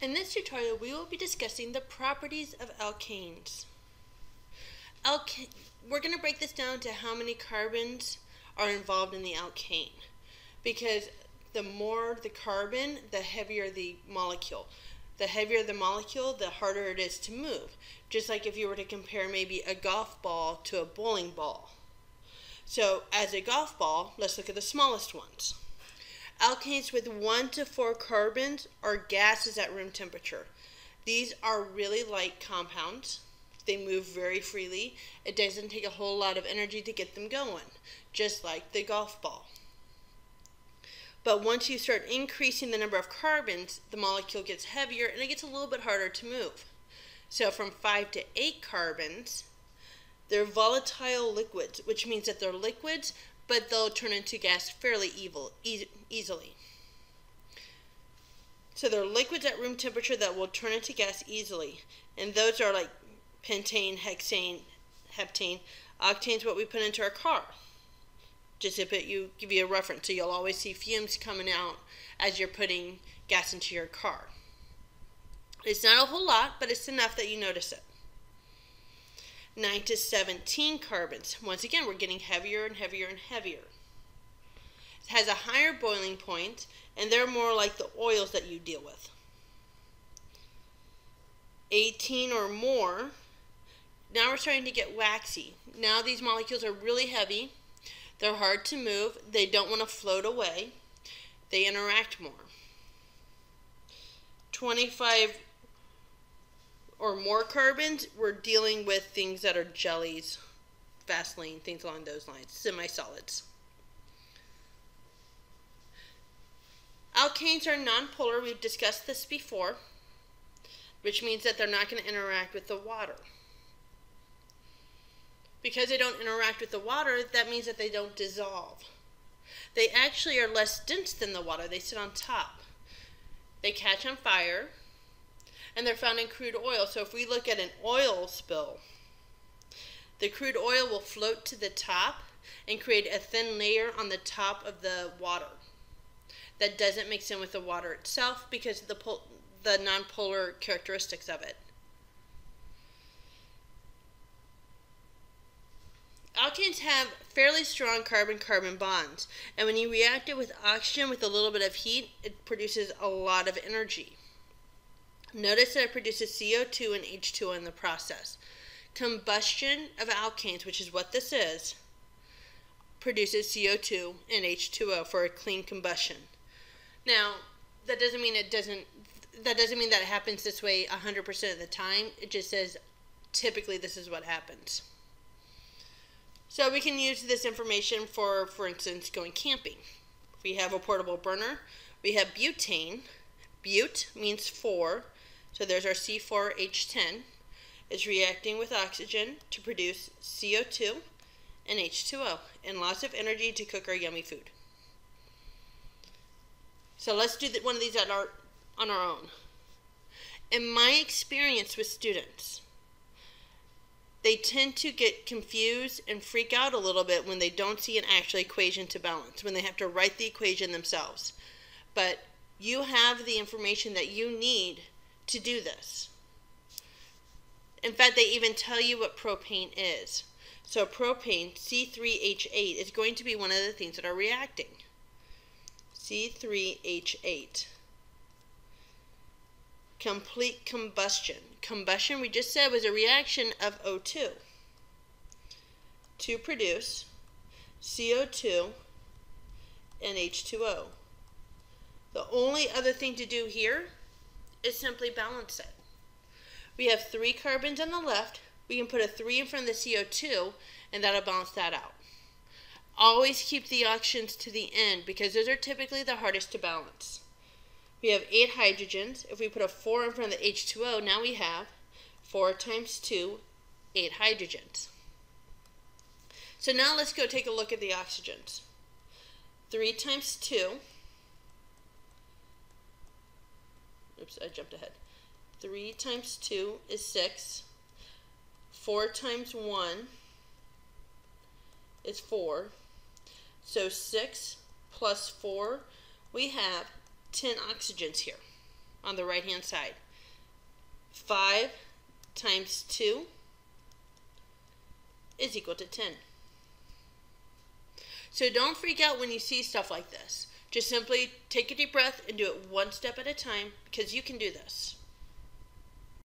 In this tutorial, we will be discussing the properties of alkanes. We're going to break this down to how many carbons are involved in the alkane, because the more the carbon, the heavier the molecule. The heavier the molecule, the harder it is to move. Just like if you were to compare maybe a golf ball to a bowling ball. So as a golf ball, let's look at the smallest ones. Alkanes with 1 to 4 carbons are gases at room temperature. These are really light compounds. They move very freely. It doesn't take a whole lot of energy to get them going, just like the golf ball. But once you start increasing the number of carbons, the molecule gets heavier and it gets a little bit harder to move. So from 5 to 8 carbons, they're volatile liquids, which means that they're liquids, but they'll turn into gas fairly easily. So they're liquids at room temperature that will turn into gas easily. And those are like pentane, hexane, heptane. Octane's what we put into our car. Just to give you a reference, so you'll always see fumes coming out as you're putting gas into your car. It's not a whole lot, but it's enough that you notice it. 9 to 17 carbons. Once again, we're getting heavier and heavier and heavier. It has a higher boiling point, and they're more like the oils that you deal with. 18 or more. Now we're starting to get waxy. Now these molecules are really heavy. They're hard to move. They don't want to float away. They interact more. 25 or more carbons, we're dealing with things that are jellies, Vaseline, things along those lines, semi-solids. Alkanes are nonpolar. We've discussed this before, which means that they're not going to interact with the water. Because they don't interact with the water, that means that they don't dissolve. They actually are less dense than the water. They sit on top. They catch on fire, and they're found in crude oil. So if we look at an oil spill, the crude oil will float to the top and create a thin layer on the top of the water that doesn't mix in with the water itself because of the nonpolar characteristics of it. Alkanes have fairly strong carbon-carbon bonds, and when you react it with oxygen with a little bit of heat, it produces a lot of energy. Notice that it produces CO2 and H2O in the process. Combustion of alkanes, which is what this is, produces CO2 and H2O for a clean combustion. Now, that doesn't mean that it happens this way 100% of the time. It just says typically this is what happens. So we can use this information for instance, going camping. We have a portable burner. We have butane. But means 4. So there's our C4H10. It's reacting with oxygen to produce CO2 and H2O and lots of energy to cook our yummy food. So let's do one of these on our own. In my experience with students, they tend to get confused and freak out a little bit when they don't see an actual equation to balance, when they have to write the equation themselves. But you have the information that you need to do this. In fact, they even tell you what propane is. So propane, C3H8, is going to be one of the things that are reacting. C3H8. Complete combustion. Combustion, we just said, was a reaction of O2 to produce CO2 and H2O. The only other thing to do here is simply balance it. We have 3 carbons on the left. We can put a 3 in front of the CO2, and that'll balance that out. Always keep the oxygens to the end because those are typically the hardest to balance. We have 8 hydrogens. If we put a 4 in front of the H2O, now we have 4 times 2, 8 hydrogens. So now let's go take a look at the oxygens. 3 times 2. Oops, I jumped ahead. 3 times 2 is 6. 4 times 1 is 4. So 6 plus 4, we have 10 oxygens here. on the right hand side. 5 times 2 is equal to 10. So don't freak out when you see stuff like this. Just simply take a deep breath and do it one step at a time, because you can do this.